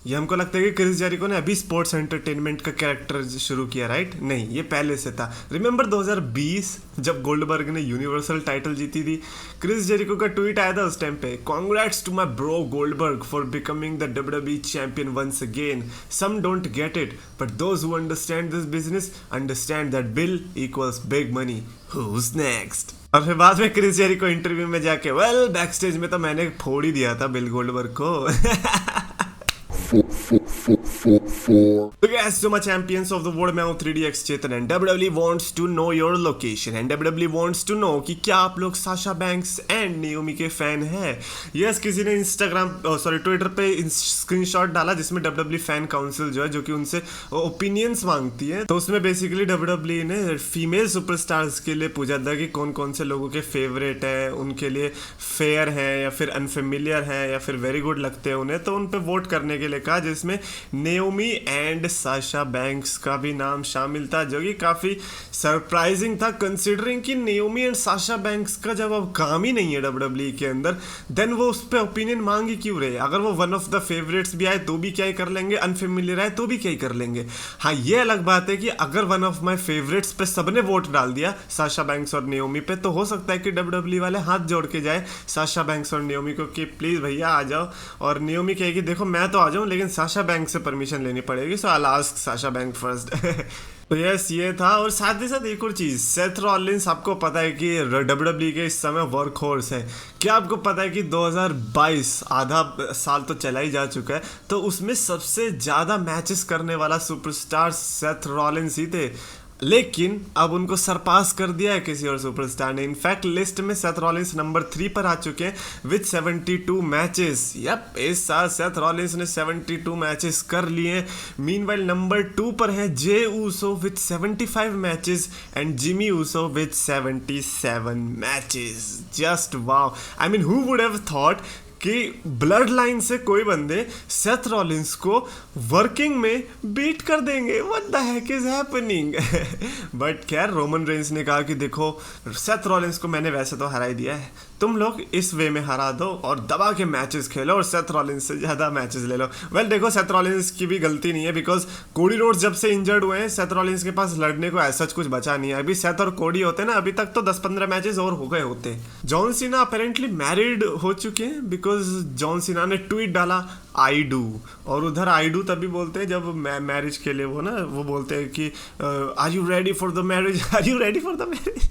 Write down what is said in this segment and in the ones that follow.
ये हमको लगता है कि क्रिस जेरिको ने अभी स्पोर्ट्स एंटरटेनमेंट का कैरेक्टर शुरू किया, राइट? नहीं, ये पहले से था। रिमेंबर 2020 जब गोल्डबर्ग ने यूनिवर्सल टाइटल जीती थी, क्रिस जेरिको का ट्वीट आया था उस टाइम पे, congrats to my bro Goldberg for becoming the WWE champion once again, some don't get it but those who understand this business understand that Bill equals big money, who's next. और फिर बाद में Chris Jericho interview में जाके, well back stage में तो मैंने फोड़ ही दिया था बिल गोल्डबर्ग को। So guys, so my champions of the world, मैं हूँ 3DX Chetan and WWE wants to know your location and WWE wants to know कि क्या आप लोग साशा बैंक्स एंड नियोमी के फैन हैं? यस, किसी ने ट्विटर पे स्क्रीनशॉट डाला जिसमें WWE फैन काउंसिल जो है, जो कि उनसे ओपिनियंस मांगती है, तो उसमें बेसिकली WWE ने फीमेल सुपरस्टार्स के लिए पूछा था कि कौन कौन से लोगों के फेवरेट है, उनके लिए फेयर है या फिर अनफेमिलियर है या फिर वेरी गुड लगते हैं उन्हें, तो उन पे वोट करने के लिए कहा, जिसमें नेओमी एंड साशा बैंक्स का भी नाम शामिल था, जो कि काफ़ी सरप्राइजिंग था कंसिडरिंग कि नेओमी एंड साशा बैंक्स का जब अब काम ही नहीं है डब्ल्यूडब्ल्यूई के अंदर, देन वो उस पर ओपिनियन मांग ही क्यों रहे? अगर वो वन ऑफ द फेवरेट्स भी आए तो भी क्या ही कर लेंगे, अनफेमिलियर आए तो भी क्या ही कर लेंगे। हाँ, ये अलग बात है कि अगर वन ऑफ माई फेवरेट्स पे सबने वोट डाल दिया साशा बैंक्स और नेओमी पे, तो हो सकता है कि डब्ल्यूडब्ल्यूई वाले हाथ जोड़ के जाए साशा बैंक्स और नेओमी को कि प्लीज़ भैया आ जाओ, और नेओमी कहेगी देखो मैं तो आ जाऊँ लेकिन साशा बैंक से परमिशन लेनी पड़ेगी, so I will ask Sasha Bank first. तो यस, ये था। और साथ ही साथ एक और चीज़, सेथ रॉलिंस आपको पता है कि डब्ल्यूडब्ल्यूई के इस समय वर्क हॉर्स है। क्या आपको पता है कि 2022 आधा साल तो चला ही जा चुका है, तो उसमें सबसे ज़्यादा मैचेस करने वाला सुपरस्टार सेथ रॉलिंस ही थे, लेकिन अब उनको सरपास कर दिया है किसी और सुपरस्टार ने। इनफैक्ट लिस्ट में सेथ रॉलिंस नंबर 3 पर आ चुके हैं विद 72 मैचेस। यप, इस साल सेथ रॉलिंस ने 72 मैचेस कर लिए। मीनवाइल नंबर 2 पर है Jey Uso with 75 matches and Jimmy Uso with 77 matches. Just wow, I mean who would have thought कि ब्लड लाइन से कोई बंदे सेथ रॉलिंस को वर्किंग में बीट कर देंगे। What the heck is happening? But खैर, रोमन रेंस ने कहा कि देखो सेथ रॉलिंस को मैंने वैसे तो हरा ही दिया है, तुम लोग इस वे में हरा दो और दबा के मैचेस खेलो और सेथ रॉलिंस से ज़्यादा मैचेस ले लो। वेल देखो, सेथ रॉलिंस की भी गलती नहीं है, बिकॉज कोडी रोड्स जब से इंजर्ड हुए हैं सेथ रॉलिंस के पास लड़ने को ऐसा कुछ बचा नहीं है। अभी सेथ और कोडी होते ना, अभी तक तो 10-15 मैचेस और हो गए होते। जॉन सीना अपेरेंटली मैरिड हो चुके हैं, बिकॉज जॉन सीना ने ट्वीट डाला आई डू, और उधर आई डू तभी बोलते हैं जब मैरिज के लिए वो बोलते हैं कि are you ready for the marriage, are you ready for the marriage.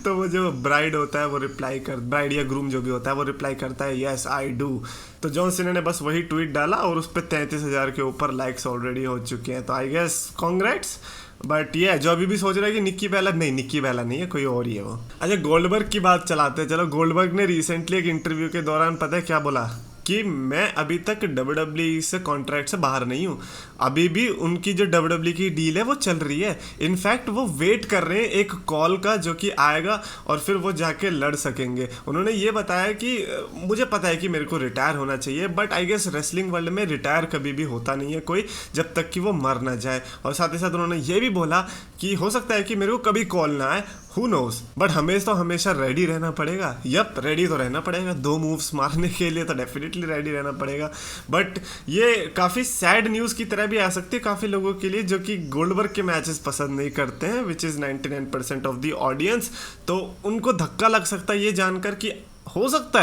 तो वो जो ब्राइड होता है वो ब्राइड या ग्रूम जो भी होता है वो रिप्लाई करता है यस आई डू। तो जॉन सीना ने बस वही ट्वीट डाला और उस पर 33,000 के ऊपर लाइक्स ऑलरेडी हो चुके हैं। तो आई गेस कॉन्ग्रेट्स। बट ये जो अभी भी सोच रहा है कि निक्की बेला नहीं है, कोई और ही है वो। अच्छा, गोल्डबर्ग की बात चलाते हैं। चलो, गोल्डबर्ग ने रिसेंटली एक इंटरव्यू के दौरान पता है क्या बोला कि मैं अभी तक डब्ल्यूडब्ल्यूई से कॉन्ट्रैक्ट से बाहर नहीं हूँ, अभी भी उनकी जो डब्ल्यूडब्ल्यूई की डील है वो चल रही है। इनफैक्ट वो वेट कर रहे हैं एक कॉल का जो कि आएगा और फिर वो जाके लड़ सकेंगे। उन्होंने ये बताया कि मुझे पता है कि मेरे को रिटायर होना चाहिए, but I guess wrestling world में रिटायर कभी भी होता नहीं है कोई जब तक कि वो मर ना जाए। और साथ ही साथ उन्होंने ये भी बोला कि हो सकता है कि मेरे को कभी कॉल ना आए, हु नोस, बट हमेशा रेडी रहना पड़ेगा। यप, रेडी तो रहना पड़ेगा, 2 मूव्स मारने के लिए तो डेफिनेटली रेडी रहना पड़ेगा। बट ये काफ़ी सैड न्यूज़ की तरह भी आ सकती है काफ़ी लोगों के लिए जो कि गोल्डबर्ग के मैचेस पसंद नहीं करते हैं, which is 99% of the audience. तो उनको धक्का लग सकता है ये जानकर कि हो सकता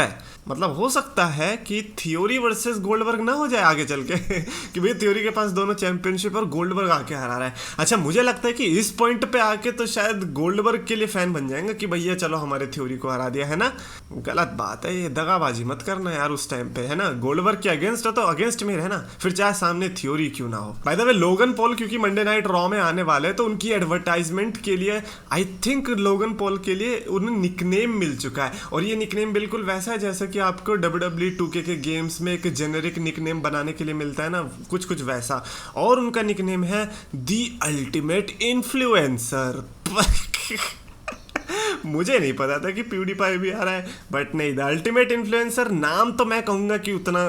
है कि थ्योरी वर्सेस गोल्डबर्ग ना हो जाए आगे चल के कि भाई थ्योरी के पास दोनों चैंपियनशिप और गोल्डबर्ग आके हरा रहा है। अच्छा, मुझे लगता है कि इस पॉइंट पे आके तो शायद गोल्डबर्ग के लिए फैन बन जाएंगे कि भैया चलो हमारे थ्योरी को हरा दिया है ना। गलत बात है ये, दगाबाजी मत करना यार उस टाइम पे, है ना। गोल्डबर्ग के अगेंस्ट हो तो अगेंस्ट में रहना, फिर चाहे सामने थ्योरी क्यों ना हो। By the way, Logan Paul क्योंकि मंडे नाइट रॉ में आने वाले हैं तो उनकी एडवर्टाइजमेंट के लिए आई थिंक लोगन पॉल के लिए उन्हें निकनेम मिल चुका है, और ये निकनेम बिल्कुल वैसा है जैसा कि आपको WWE 2K के गेम्स में एक जेनेरिक निकनेम बनाने के लिए मिलता है ना, कुछ वैसा। और उनका निकनेम है द अल्टीमेट इन्फ्लुएंसर। मुझे नहीं पता था कि प्यूडीपाई भी आ रहा है, बट नहीं, द अल्टीमेट इन्फ्लुएंसर नाम तो मैं कहूँगा कि उतना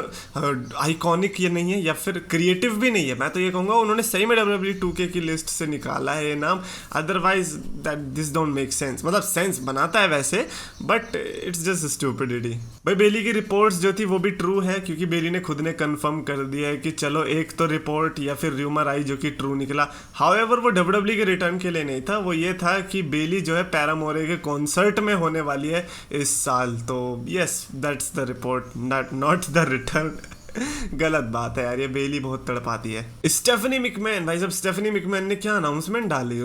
आइकॉनिक ये नहीं है या फिर क्रिएटिव भी नहीं है। मैं तो ये कहूँगा उन्होंने सही में WWE 2K की लिस्ट से निकाला है ये नाम, otherwise that this don't make sense. मतलब सेंस बनाता है वैसे, बट इट्स जस्ट स्टूपिडिटी। भाई बेली की रिपोर्ट्स जो थी वो भी ट्रू है, क्योंकि बेली ने खुद ने कंफर्म कर दिया है कि चलो एक तो रिपोर्ट या फिर र्यूमर आई जो कि ट्रू निकला। हाउएवर वो WWE के रिटर्न के लिए नहीं था, वो ये था कि बेली जो है पैरामोरे के कॉन्सर्ट में होने वाली है इस साल। तो yes, that's the report, not the return. गलत बात है यार, ये बेली बहुत तड़पाती है। स्टेफनी मिकमैन, भाई साहब स्टेफनी मिकमैन ने क्या अनाउंसमेंट डाली,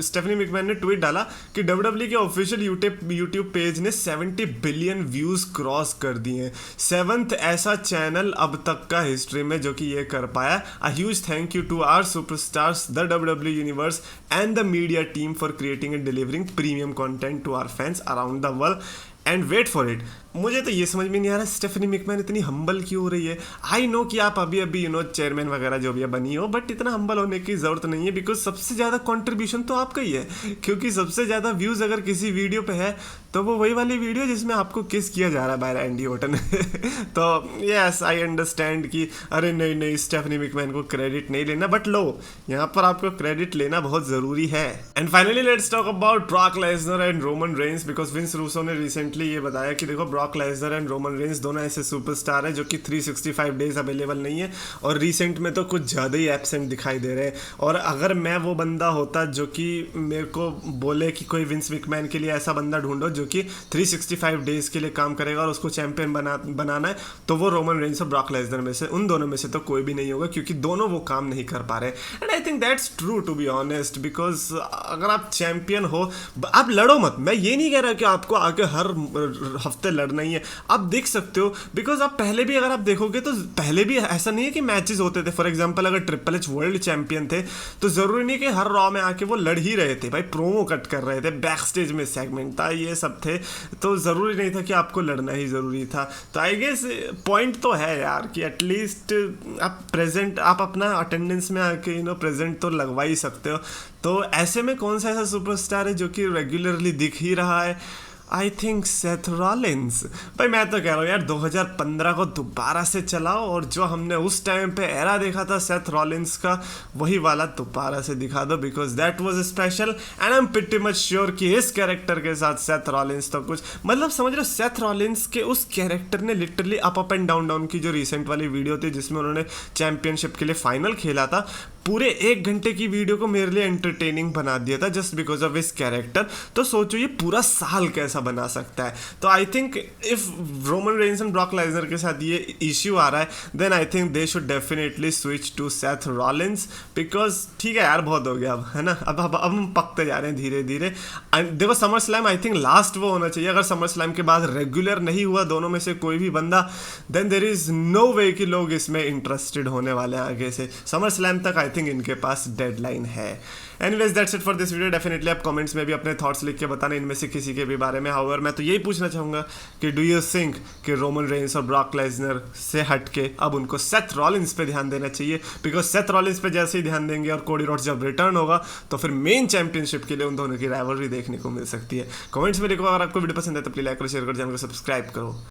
स्टेफनी मिकमैन ने ट्वीट डाला कि WWE के ऑफिशियल यूट्यूब पेज ने 70 बिलियन व्यूज क्रॉस कर दिए हैं। 7th ऐसा चैनल अब तक का हिस्ट्री में जो कि ये कर पाया। A huge thank you to our superstars, the WWE universe and the media team for creating and delivering premium content to our fans around the world and wait for it. मुझे तो ये समझ में नहीं आ रहा स्टेफनी मिकमैन इतनी humble क्यों हो रही है। आई नो कि आप अभी अभी चेयरमैन वगैरह जो भी है बनी हो, बट इतना हम्बल होने की जरूरत नहीं है, बिकॉज सबसे ज़्यादा कंट्रीब्यूशन तो आपका ही है। क्योंकि सबसे ज़्यादा व्यूज़ अगर किसी वीडियो पे है तो वो वही वाली वीडियो जिसमें आपको किस किया जा रहा है बाय रैंडी ऑर्टन। तो यस आई अंडरस्टैंड कि अरे नहीं स्टेफनी मिकमैन को क्रेडिट नहीं लेना, बट लो यहाँ पर आपको क्रेडिट लेना बहुत ज़रूरी है। And finally let's talk about Brock Lesnar and Roman Reigns, because Vince Russo ने रिसेंटली ये बताया कि देखो Brock Lesnar and Roman Reigns दोनों ऐसे सुपरस्टार हैं जो कि 365 डेज अवेलेबल नहीं है, और रिसेंट में तो कुछ ज़्यादा ही एब्सेंट दिखाई दे रहे हैं। और अगर मैं वो बंदा होता जो कि मेरे को बोले कि कोई विंस मिकमैन के लिए ऐसा बंदा ढूंढो जो कि 365 डेज के लिए काम करेगा और उसको चैंपियन बनाना है, तो वो रोमन रेंस और ब्रॉक लेसनर में से, उन दोनों में से तो कोई भी नहीं होगा, क्योंकि दोनों वो काम नहीं कर पा रहे। And I think that's true to be honest, because अगर आप चैंपियन हो आप लड़ो मत। मैं ये नहीं कह रहा कि आपको आगे हर हफ्ते लड़ना ही है, आप देख सकते हो, बिकॉज आप पहले भी अगर आप देखोगे तो पहले भी ऐसा नहीं है कि मैचेस होते थे। फॉर एग्जांपल अगर ट्रिपल एच वर्ल्ड चैंपियन थे तो जरूरी नहीं कि हर रॉ में आके वो लड़ ही रहे थे, भाई प्रोमो कट कर रहे थे, बैक स्टेज में सेगमेंट था, ये सब थे, तो जरूरी नहीं था कि आपको लड़ना ही जरूरी था। तो आई गेस पॉइंट तो है यार कि एटलीस्ट आप अपना अटेंडेंस में आके प्रेजेंट तो लगवा ही सकते हो। तो ऐसे में कौन सा ऐसा सुपरस्टार है जो कि रेगुलरली दिख ही रहा है? I think Seth Rollins. भाई मैं तो कह रहा हूँ यार 2015 को दोबारा से चलाओ, और जो हमने उस टाइम पे एरा देखा था सेथ रॉलिन्स का, वही वाला दोबारा से दिखा दो, because that was special and I am pretty much sure कि इस कैरेक्टर के साथ सेथ रॉलिन्स तो कुछ मतलब समझ रहे हो। सेथ रॉलिन्स के उस कैरेक्टर ने लिटरली अप एंड डाउन की जो रिसेंट वाली वीडियो थी जिसमें उन्होंने चैंपियनशिप के लिए फाइनल खेला था, पूरे 1 घंटे की वीडियो को मेरे लिए एंटरटेनिंग बना दिया था जस्ट बिकॉज ऑफ इस कैरेक्टर। तो सोचो ये पूरा साल कैसा बना सकता है। तो I think if Roman Reigns and Brock Lesnar के साथ ये इश्यू आ रहा है, then I think they should definitely switch to Seth Rollins, because ठीक है यार बहुत हो गया अब, है ना। अब हम पकते जा रहे हैं धीरे धीरे। देखो summer slam I think last वो होना चाहिए। अगर समर स्लैम के बाद रेगुलर नहीं हुआ दोनों में से कोई भी बंदा, देन देर इज नो वे कि लोग इसमें इंटरेस्टेड होने वाले हैं आगे से। समर स्लैम तक आई थिंक इनके पास डेडलाइन है। Anyways that's it for this video. Definitely आप कमेंट्स में भी अपने थॉट्स लिख के बताना इनमें से किसी के भी बारे में। हाउएवर मैं तो यही पूछना चाहूँगा कि डू यू थिंक कि रोमन रेंस और ब्रॉक लेसनर से हट के अब उनको सेथ रॉलिन्स पे ध्यान देना चाहिए? बिकॉज सेथ रॉलिन्स पे जैसे ही ध्यान देंगे और कोडी रोड्स जब रिटर्न होगा तो फिर मेन चैंपियनशिप के लिए उन दोनों की राइवलरी देखने को मिल सकती है। कमेंट्स में लिखो। अगर आपको वीडियो पसंद है तो प्लीज लाइक करो, शेयर करो, चैनल को सब्सक्राइब करो।